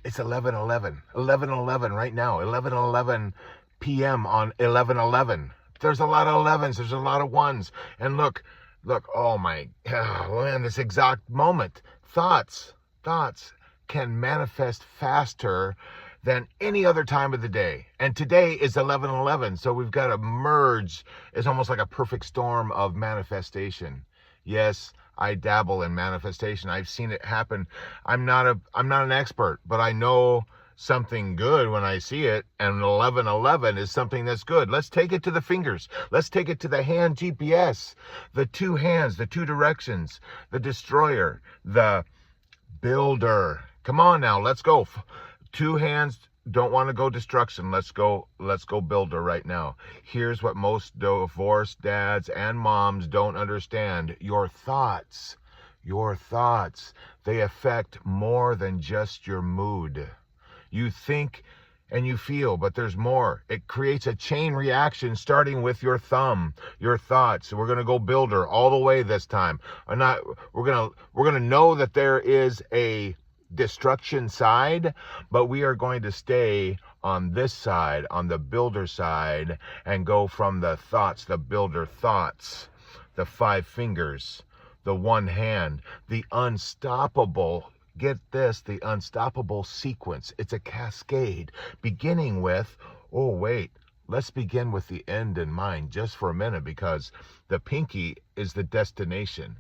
It's 11:11. 11:11 right now. 11:11 p.m. on 11:11. There's a lot of 11s. There's a lot of ones. And look. Oh my, oh man, this exact moment. Thoughts can manifest faster than any other time of the day. And today is 11:11. So we've got to merge. It's almost like a perfect storm of manifestation. Yes, I dabble in manifestation. I've seen it happen. I'm not an expert, but I know something good when I see it, and 11:11 is something that's good. Let's take it to the fingers. Let's take it to the hand GPS. The two hands, the two directions, the destroyer, the builder. Come on now, let's go. Two hands don't want to go destruction. Let's go builder right now. Here's what most divorced dads and moms don't understand. Your thoughts, they affect more than just your mood. You think and you feel, but there's more. It creates a chain reaction starting with your thumb, your thoughts. We're going to go builder all the way this time. We're going to know that there is a destruction side, but we are going to stay on this side, on the builder side, and go from the thoughts, the builder thoughts, the five fingers, the one hand, the unstoppable. Get this, the unstoppable sequence. It's a cascade beginning with, oh wait, let's begin with the end in mind just for a minute, because the pinky is the destination.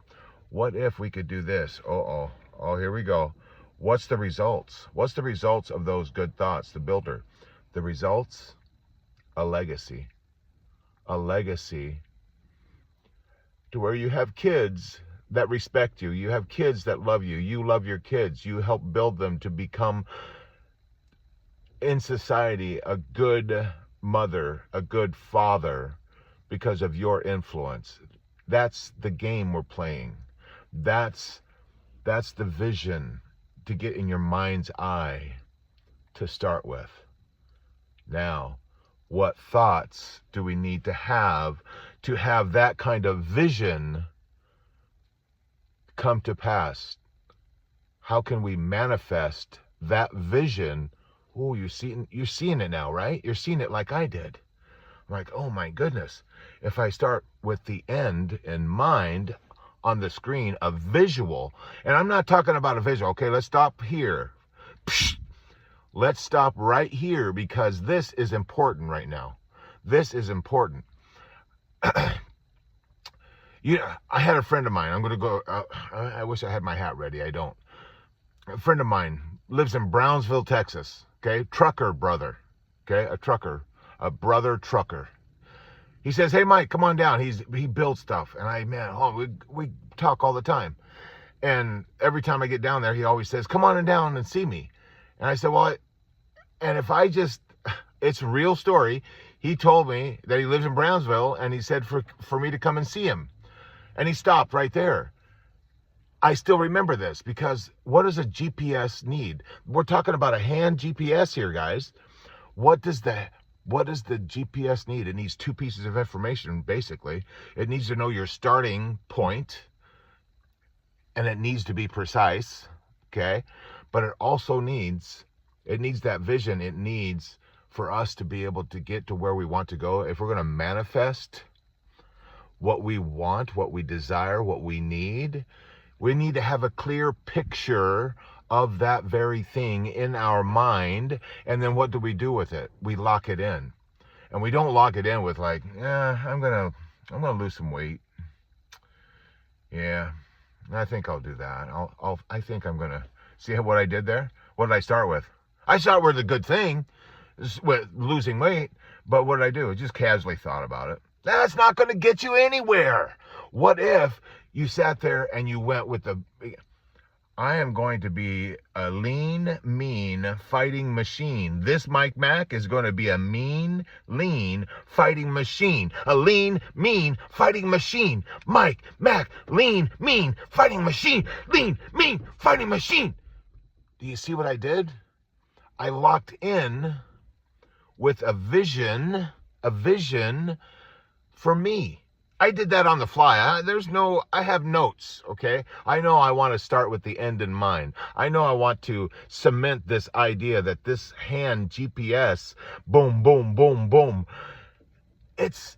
What if we could do this? Oh, here we go. What's the results? What's the results of those good thoughts, the builder? The results, a legacy. A legacy to where you have kids that respect you. You have kids that love you. You love your kids. You help build them to become in society a good mother, a good father, because of your influence. That's the game we're playing. That's the vision to get in your mind's eye to start with. Now, what thoughts do we need to have that kind of vision come to pass? How can we manifest that vision? Oh, you're seeing it now, right? You're seeing it like I did. I'm like, oh my goodness. If I start with the end in mind on the screen, a visual, and I'm not talking about a visual. Okay, let's stop here. Let's stop right here, because this is important right now. This is important. I had a friend of mine. I'm going to go. I wish I had my hat ready. I don't. A friend of mine lives in Brownsville, Texas. Okay. Trucker brother. Okay. A brother trucker. He says, hey, Mike, come on down. He builds stuff. And we talk all the time. And every time I get down there, he always says, come on down and see me. And I said, well, it's a real story. He told me that he lives in Brownsville, and he said for me to come and see him. And he stopped right there. I still remember this, because what does a GPS need? We're talking about a hand GPS here, guys. What does the GPS need? It needs two pieces of information, basically. It needs to know your starting point, and it needs to be precise, okay? But it also needs that vision. It needs for us to be able to get to where we want to go. If we're going to manifest what we want, what we desire, what we need to have a clear picture of that very thing in our mind. And then what do we do with it? We lock it in. And we don't lock it in with like, I'm gonna lose some weight. Yeah, I think I'll do that. I think I'm gonna see what I did there. What did I start with? I started with a good thing, with losing weight. But what did I do? I just casually thought about it. That's not going to get you anywhere. What if you sat there and you went with I am going to be a lean, mean fighting machine. This Mike Mack is going to be a mean, lean fighting machine. A lean, mean fighting machine. Mike Mack, lean, mean fighting machine. Lean, mean fighting machine. Do you see what I did? I locked in with a vision for me. I did that on the fly. I have notes, okay? I know I want to start with the end in mind. I know I want to cement this idea that this hand GPS, boom, boom, boom, boom, it's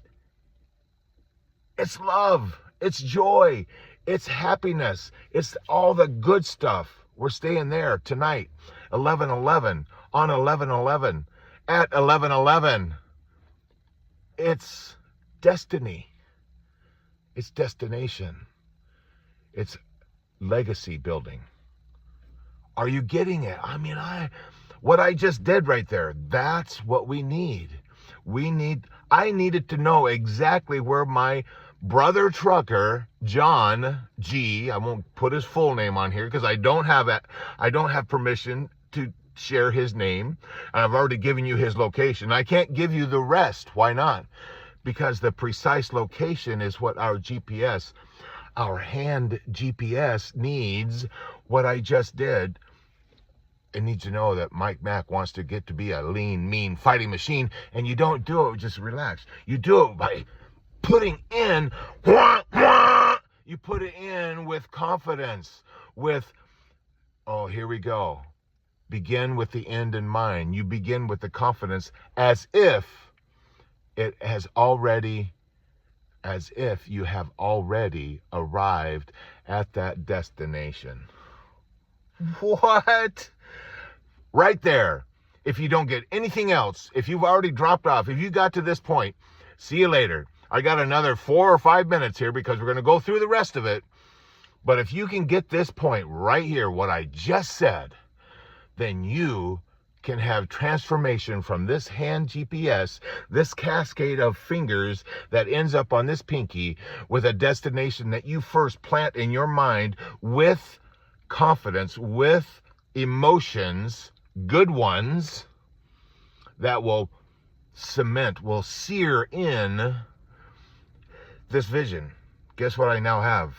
love, it's joy, it's happiness, it's all the good stuff. We're staying there tonight, 11/11, on 11/11, at 11/11. It's destiny. It's destination. It's legacy building. Are you getting it? I mean, what I just did right there, that's what we need. I needed to know exactly where my brother trucker, John G, I won't put his full name on here because I don't have permission to share his name. And I've already given you his location. I can't give you the rest. Why not? Because the precise location is what our GPS, our hand GPS needs. What I just did, it needs to know that Mike Mack wants to get to be a lean, mean fighting machine. And you don't do it with just relax. You do it by putting in, you put it in with confidence, with, oh, here we go. Begin with the end in mind. You begin with the confidence as if you have already arrived at that destination. What? Right there. If you don't get anything else, if you've already dropped off, if you got to this point, see you later. I got another 4 or 5 minutes here because we're going to go through the rest of it. But if you can get this point right here, what I just said, then you can have transformation from this hand GPS, this cascade of fingers that ends up on this pinky, with a destination that you first plant in your mind with confidence, with emotions, good ones, that will cement, will sear in this vision. Guess what I now have?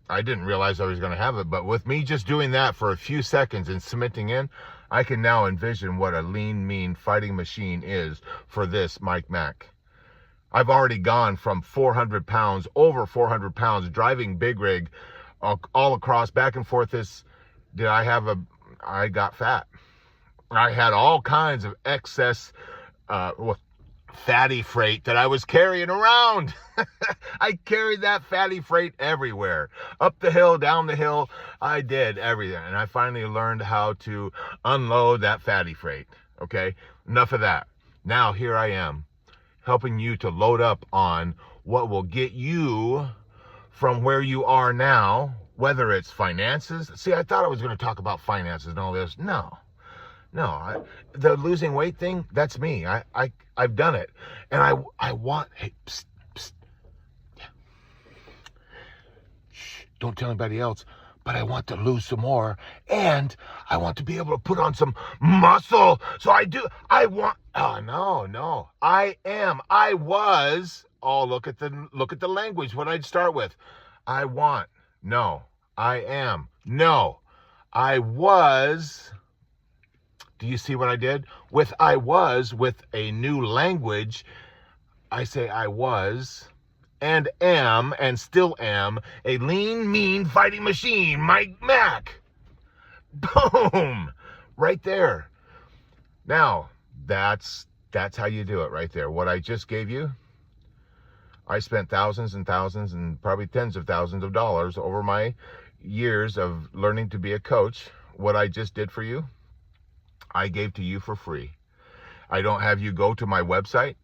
I didn't realize I was going to have it, but with me just doing that for a few seconds and cementing in, I can now envision what a lean, mean fighting machine is for this Mike Mack. I've already gone from 400 pounds, over 400 pounds, driving big rig all across, back and forth. I got fat. I had all kinds of excess, fatty freight that I was carrying around. I carried that fatty freight everywhere. Up the hill, down the hill, I did everything. And I finally learned how to unload that fatty freight. Okay, enough of that. Now here I am, helping you to load up on what will get you from where you are now, whether it's finances. See, I thought I was going to talk about finances and all this. No, the losing weight thing, that's me. I've done it. And I want, hey, psst, psst. Yeah. Shh, don't tell anybody else, but I want to lose some more, and I want to be able to put on some muscle. So I was, oh, look at the language, what I'd start with. I want, no, I am, no, I was. Do you see what I did? With I was, with a new language, I say I was and am and still am a lean, mean fighting machine, Mike Mack. Boom! Right there. Now, that's how you do it right there. What I just gave you, I spent thousands and thousands and probably tens of thousands of dollars over my years of learning to be a coach. What I just did for you, I gave to you for free. I don't have you go to my website.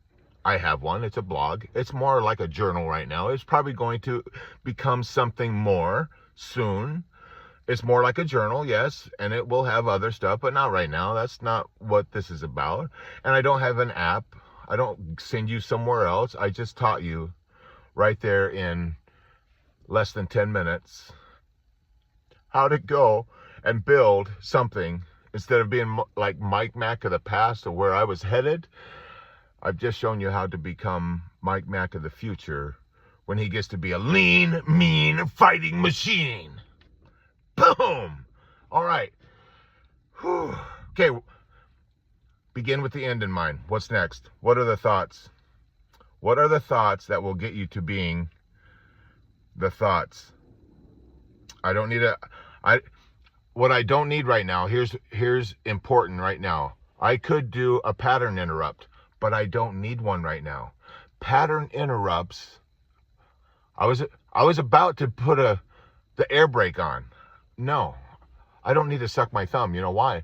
I have one. It's a blog. It's more like a journal right now. It's probably going to become something more soon. It's more like a journal, yes, and it will have other stuff, but not right now. That's not what this is about. And I don't have an app. I don't send you somewhere else. I just taught you right there in less than 10 minutes how to go and build something. Instead of being like Mike Mack of the past or where I was headed, I've just shown you how to become Mike Mack of the future when he gets to be a lean, mean fighting machine. Boom! All right. Whew. Okay. Begin with the end in mind. What's next? What are the thoughts? What are the thoughts that will get you to being the thoughts? What I don't need right now, here's important right now. I could do a pattern interrupt, but I don't need one right now. Pattern interrupts, I was about to put the air brake on. No, I don't need to suck my thumb. You know why?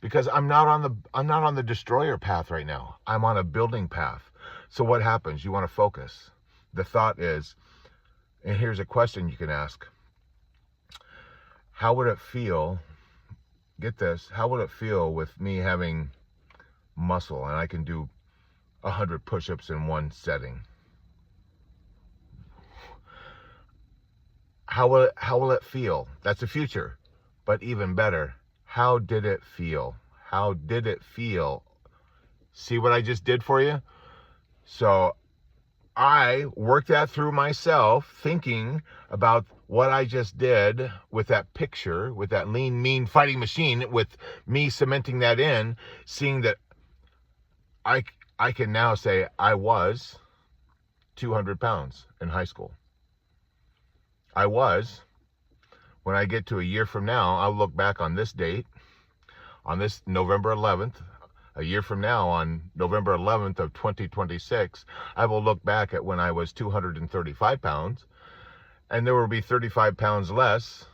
Because I'm not on the destroyer path right now. I'm on a building path. So what happens? You want to focus. The thought is, and here's a question you can ask. How would it feel? Get this. How would it feel with me having muscle and I can do 100 push-ups in one setting? How will it feel? That's the future. But even better, how did it feel? How did it feel? See what I just did for you? So I worked that through myself, thinking about what I just did with that picture, with that lean, mean fighting machine, with me cementing that in, seeing that I can now say I was 200 pounds in high school. I was. When I get to a year from now, I'll look back on this date, on this November 11th, a year from now, on November 11th of 2026, I will look back at when I was 235 pounds, and there will be 35 pounds less.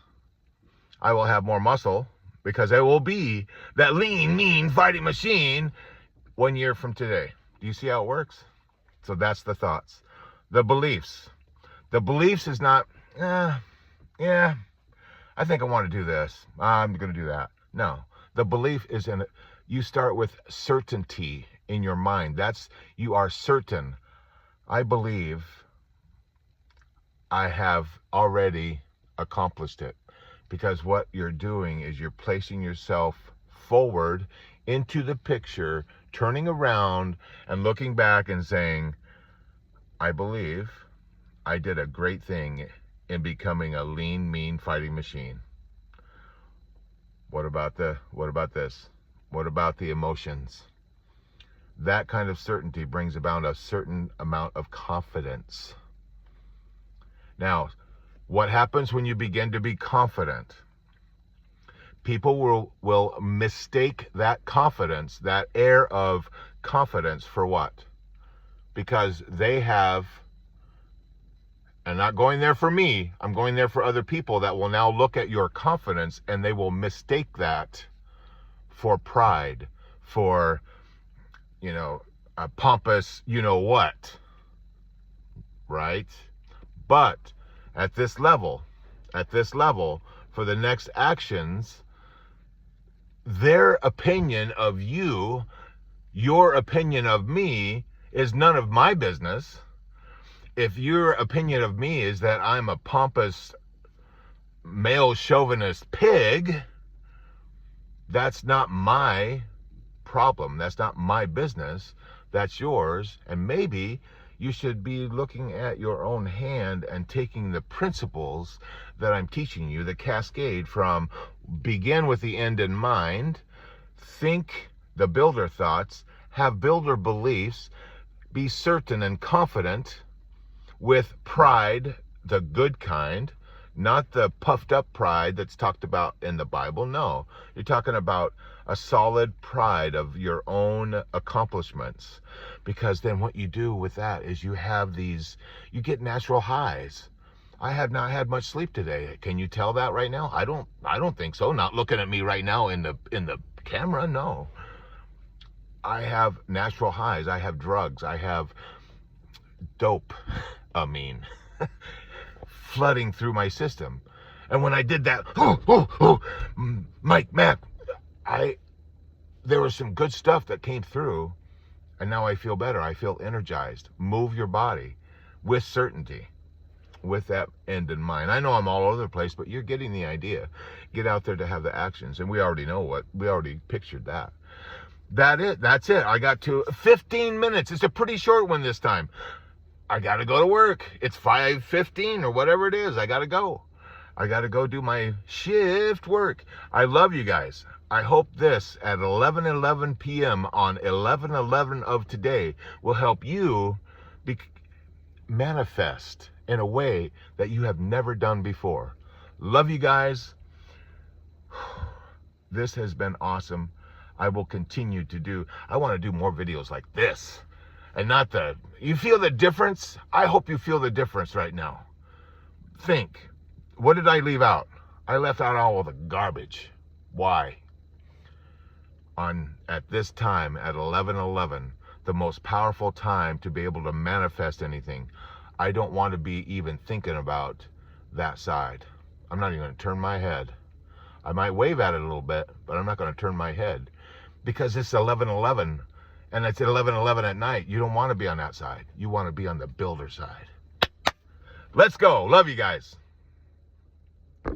I will have more muscle because I will be that lean, mean fighting machine 1 year from today. Do you see how it works? So that's the thoughts. The beliefs. The beliefs is not, yeah, I think I want to do this. I'm going to do that. No, the belief is in it. You start with certainty in your mind. You are certain. I believe I have already accomplished it, because what you're doing is you're placing yourself forward into the picture, turning around and looking back and saying, I believe I did a great thing in becoming a lean, mean fighting machine. What about this? What about the emotions? That kind of certainty brings about a certain amount of confidence. Now, what happens when you begin to be confident? People will mistake that confidence, that air of confidence, for what? Because they have, and not going there for me, I'm going there for other people that will now look at your confidence and they will mistake that for pride, for, a pompous, what, right? But at this level, for the next actions, their opinion of you, your opinion of me, is none of my business. If your opinion of me is that I'm a pompous, male chauvinist pig, that's not my problem. That's not my business. That's yours. And maybe you should be looking at your own hand and taking the principles that I'm teaching you, the cascade from begin with the end in mind, think the builder thoughts, have builder beliefs, be certain and confident with pride, the good kind, not the puffed up pride that's talked about in the Bible. No, you're talking about a solid pride of your own accomplishments. Because then what you do with that is you get natural highs. I have not had much sleep today. Can you tell that right now? I don't think so. Not looking at me right now in the camera. No. I have natural highs. I have drugs. I have dope. Flooding through my system. And when I did that, Mike, Mac, there was some good stuff that came through, and now I feel better. I feel energized. Move your body with certainty, with that end in mind. I know I'm all over the place, but you're getting the idea. Get out there to have the actions, and we already pictured that. That's it. I got to 15 minutes. It's a pretty short one this time. I got to go to work. It's 5:15 or whatever it is. I got to go. I got to go do my shift work. I love you guys. I hope this at 11:11 p.m. on 11/11 of today will help you manifest in a way that you have never done before. Love you guys. This has been awesome. I will continue to do, I want to do more videos like this. And not you feel the difference? I hope you feel the difference right now. Think, what did I leave out? I left out all of the garbage. Why? At this time, at 11:11, the most powerful time to be able to manifest anything, I don't want to be even thinking about that side. I'm not even going to turn my head. I might wave at it a little bit, but I'm not going to turn my head because it's 11:11 and it's 11:11 at night. You don't want to be on that side. You want to be on the builder side. Let's go. Love you guys.